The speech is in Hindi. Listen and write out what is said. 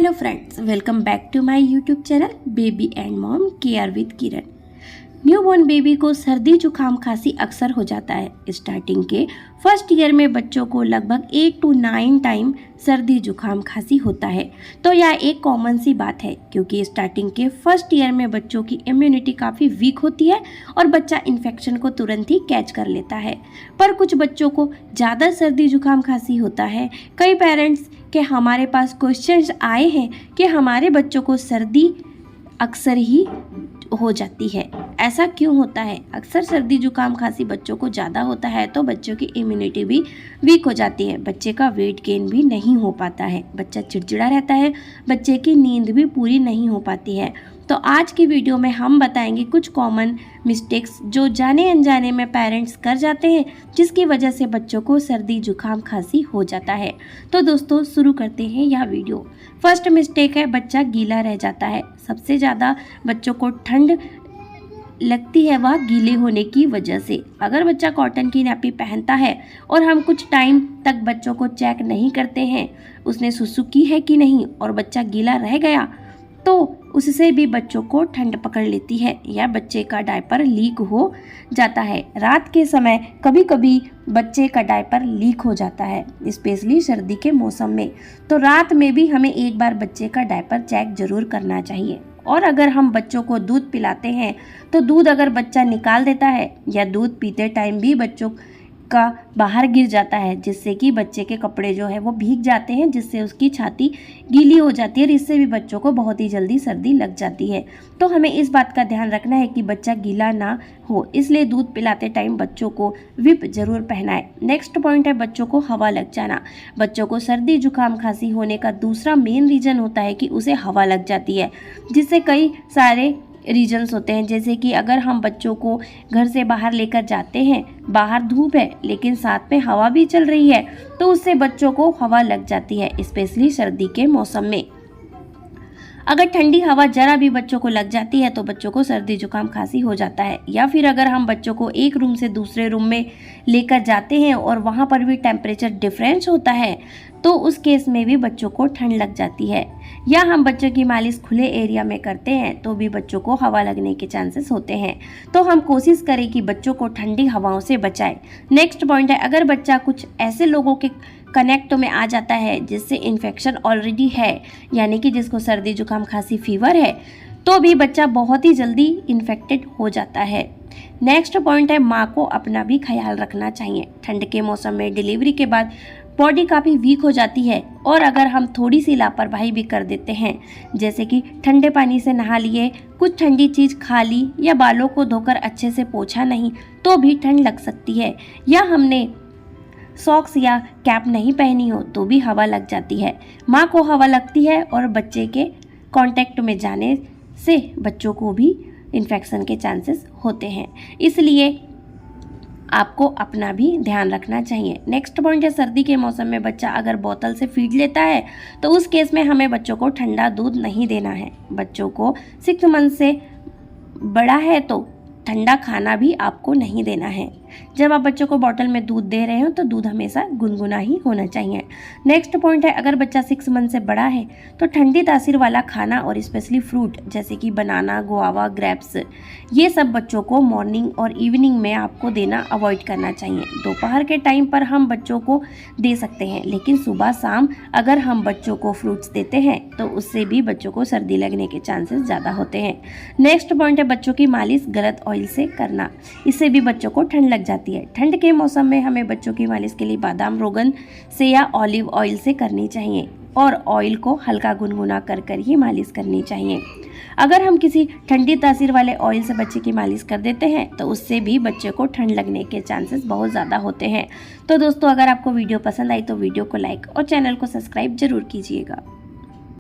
Hello friends, welcome back to my YouTube channel baby and mom care with Kiran. Newborn baby को सर्दी जुकाम खांसी अक्सर हो जाता है। स्टार्टिंग के फर्स्ट ईयर में बच्चों को लगभग 8 to 9 टाइम सर्दी जुकाम खांसी होता है। तो यह एक कॉमन सी बात है क्योंकि स्टार्टिंग के फर्स्ट ईयर में बच्चों की इम्यूनिटी काफ़ी वीक होती है और बच्चा इन्फेक्शन को तुरंत ही कैच कर लेता है। पर कुछ बच्चों को ज़्यादा सर्दी जुकाम खांसी होता है। कई पेरेंट्स के हमारे पास क्वेश्चंस आए हैं कि हमारे बच्चों को सर्दी अक्सर ही हो जाती है, ऐसा क्यों होता है? अक्सर सर्दी जुकाम खांसी बच्चों को ज़्यादा होता है तो बच्चों की इम्यूनिटी भी वीक हो जाती है, बच्चे का वेट गेन भी नहीं हो पाता है, बच्चा चिड़चिड़ा रहता है, बच्चे की नींद भी पूरी नहीं हो पाती है। तो आज की वीडियो में हम बताएंगे कुछ कॉमन मिस्टेक्स जो जाने अनजाने में पेरेंट्स कर जाते हैं जिसकी वजह से बच्चों को सर्दी जुकाम खांसी हो जाता है। तो दोस्तों शुरू करते हैं यह वीडियो। फर्स्ट मिस्टेक है, बच्चा गीला रह जाता है। सबसे ज़्यादा बच्चों को ठंड लगती है वह गीले होने की वजह से। अगर बच्चा कॉटन की नैपी पहनता है और हम कुछ टाइम तक बच्चों को चेक नहीं करते हैं उसने सुसु की है कि नहीं और बच्चा गीला रह गया तो उससे भी बच्चों को ठंड पकड़ लेती है या बच्चे का डायपर लीक हो जाता है। रात के समय कभी कभी बच्चे का डायपर लीक हो जाता है, स्पेशली सर्दी के मौसम में। तो रात में भी हमें एक बार बच्चे का डायपर चेक जरूर करना चाहिए। और अगर हम बच्चों को दूध पिलाते हैं तो दूध अगर बच्चा निकाल देता है या दूध पीते टाइम भी बच्चों का बाहर गिर जाता है जिससे कि बच्चे के कपड़े जो है वो भीग जाते हैं, जिससे उसकी छाती गीली हो जाती है और इससे भी बच्चों को बहुत ही जल्दी सर्दी लग जाती है। तो हमें इस बात का ध्यान रखना है कि बच्चा गीला ना हो, इसलिए दूध पिलाते टाइम बच्चों को विप जरूर पहनाएं। नेक्स्ट पॉइंट है बच्चों को हवा लग जाना। बच्चों को सर्दी जुकाम खांसी होने का दूसरा मेन रीज़न होता है कि उसे हवा लग जाती है, जिससे कई सारे रीजन्स होते हैं। जैसे कि अगर हम बच्चों को घर से बाहर लेकर जाते हैं, बाहर धूप है लेकिन साथ में हवा भी चल रही है तो उससे बच्चों को हवा लग जाती है, स्पेशली सर्दी के मौसम में। अगर ठंडी हवा जरा भी बच्चों को लग जाती है तो बच्चों को सर्दी जुकाम खांसी हो जाता है। या फिर अगर हम बच्चों को एक रूम से दूसरे रूम में लेकर जाते हैं और वहाँ पर भी टेम्परेचर डिफरेंस होता है तो उस केस में भी बच्चों को ठंड लग जाती है। या हम बच्चों की मालिश खुले एरिया में करते हैं तो भी बच्चों को हवा लगने के चांसेस होते हैं। तो हम कोशिश करें कि बच्चों को ठंडी हवाओं से बचाएं। नेक्स्ट पॉइंट है, अगर बच्चा कुछ ऐसे लोगों के कनेक्ट में आ जाता है जिससे इन्फेक्शन ऑलरेडी है, यानी कि जिसको सर्दी जुकाम खांसी फीवर है, तो भी बच्चा बहुत ही जल्दी इन्फेक्टेड हो जाता है। नेक्स्ट पॉइंट है, माँ को अपना भी ख्याल रखना चाहिए। ठंड के मौसम में डिलीवरी के बाद बॉडी काफ़ी वीक हो जाती है और अगर हम थोड़ी सी लापरवाही भी कर देते हैं, जैसे कि ठंडे पानी से नहा लिए, कुछ ठंडी चीज़ खा ली या बालों को धोकर अच्छे से पोंछा नहीं, तो भी ठंड लग सकती है। या हमने सॉक्स या कैप नहीं पहनी हो तो भी हवा लग जाती है। माँ को हवा लगती है और बच्चे के कांटेक्ट में जाने से बच्चों को भी इन्फेक्शन के चांसेस होते हैं, इसलिए आपको अपना भी ध्यान रखना चाहिए। नेक्स्ट पॉइंट है, सर्दी के मौसम में बच्चा अगर बोतल से फीड लेता है तो उस केस में हमें बच्चों को ठंडा दूध नहीं देना है। बच्चों को 6 मंथ से बड़ा है तो ठंडा खाना भी आपको नहीं देना है। जब आप बच्चों को बॉटल में दूध दे रहे हो तो दूध हमेशा गुनगुना ही होना चाहिए। नेक्स्ट पॉइंट है, अगर बच्चा 6 मंथ से बड़ा है तो ठंडी तासीर वाला खाना और स्पेशली फ्रूट जैसे कि बनाना, गुआवा, ग्रेप्स, ये सब बच्चों को मॉर्निंग और इवनिंग में आपको देना अवॉइड करना चाहिए। दोपहर के टाइम पर हम बच्चों को दे सकते हैं लेकिन सुबह शाम अगर हम बच्चों को फ्रूट्स देते हैं तो उससे भी बच्चों को सर्दी लगने के चांसेस ज़्यादा होते हैं। नेक्स्ट पॉइंट है, बच्चों की मालिश गलत ऑयल से करना, इससे भी बच्चों को ठंड लग जाती है। ठंड के मौसम में हमें बच्चों की मालिश के लिए बादाम रोगन से या ऑलिव ऑयल से करनी चाहिए और ऑयल को हल्का गुनगुना कर कर ही मालिश करनी चाहिए। अगर हम किसी ठंडी तासीर वाले ऑयल से बच्चे की मालिश कर देते हैं तो उससे भी बच्चे को ठंड लगने के चांसेस बहुत ज़्यादा होते हैं। तो दोस्तों, अगर आपको वीडियो पसंद आई तो वीडियो को लाइक और चैनल को सब्सक्राइब जरूर कीजिएगा।